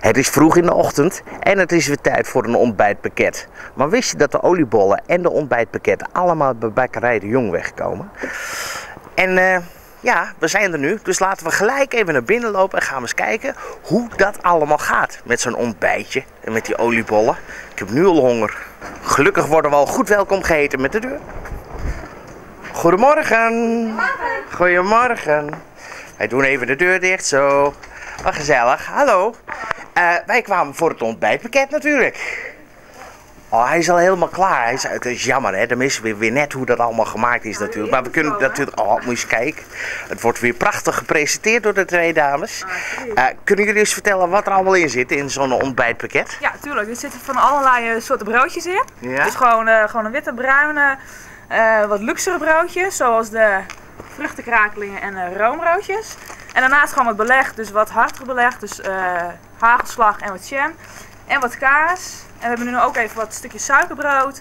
Het is vroeg in de ochtend en het is weer tijd voor een ontbijtpakket. Maar wist je dat de oliebollen en de ontbijtpakketten allemaal bij Bakkerij de Jong wegkomen? En ja, we zijn er nu, dus laten we gelijk even naar binnen lopen en gaan we eens kijken hoe dat allemaal gaat. Met zo'n ontbijtje en met die oliebollen. Ik heb nu al honger. Gelukkig worden we al goed welkom geheten met de deur. Goedemorgen. Goedemorgen. Wij doen even de deur dicht, zo. Wat gezellig. Hallo. Wij kwamen voor het ontbijtpakket natuurlijk. Oh, hij is al helemaal klaar. Het is jammer, hè. Dan missen we weer net hoe dat allemaal gemaakt is natuurlijk. Maar we kunnen natuurlijk... Oh, moet je eens kijken. Het wordt weer prachtig gepresenteerd door de twee dames. Kunnen jullie eens vertellen wat er allemaal in zit in zo'n ontbijtpakket? Ja, tuurlijk. Er zitten van allerlei soorten broodjes in. Ja? Dus gewoon een witte, bruine, wat luxere broodjes. Zoals de vruchtenkrakelingen en roomroodjes. En daarnaast gewoon wat beleg. Dus wat hartiger beleg. Dus hagelslag en wat jam. En wat kaas. En we hebben nu ook even wat stukjes suikerbrood.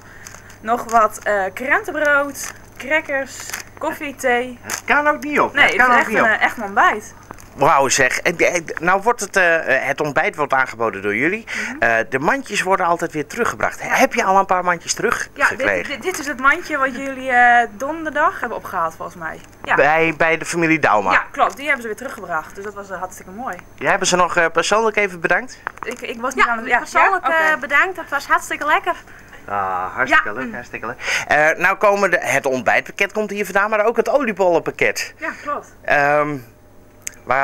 Nog wat krentenbrood. Crackers. Koffie, thee. Het kan ook niet op. Nee, het is echt een ontbijt. Wauw zeg. Nou wordt het ontbijt wordt aangeboden door jullie. De mandjes worden altijd weer teruggebracht. Heb je al een paar mandjes teruggekregen? Ja, dit is het mandje wat jullie donderdag hebben opgehaald volgens mij. Ja. Bij de familie Douwma? Ja, klopt. Die hebben ze weer teruggebracht. Dus dat was hartstikke mooi. Jij hebben ze nog persoonlijk even bedankt? Ik was niet aan het... Persoonlijk bedankt. Dat was hartstikke lekker. Ah, hartstikke leuk, hartstikke leuk. Nou komen het ontbijtpakket komt hier vandaan, maar ook het oliebollenpakket. Ja, klopt.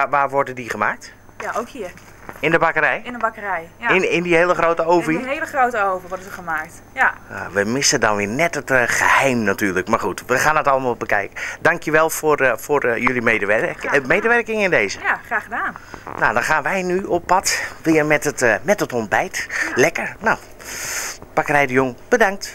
Waar worden die gemaakt? Ja, ook hier. In de bakkerij? In de bakkerij, ja. In die hele grote oven? In die hele grote oven worden ze gemaakt, ja. We missen dan weer net het geheim natuurlijk. Maar goed, we gaan het allemaal bekijken. Dankjewel voor jullie medewerking in deze. Ja, graag gedaan. Nou, dan gaan wij nu op pad weer met het ontbijt. Lekker. Nou, Bakkerij de Jong, bedankt.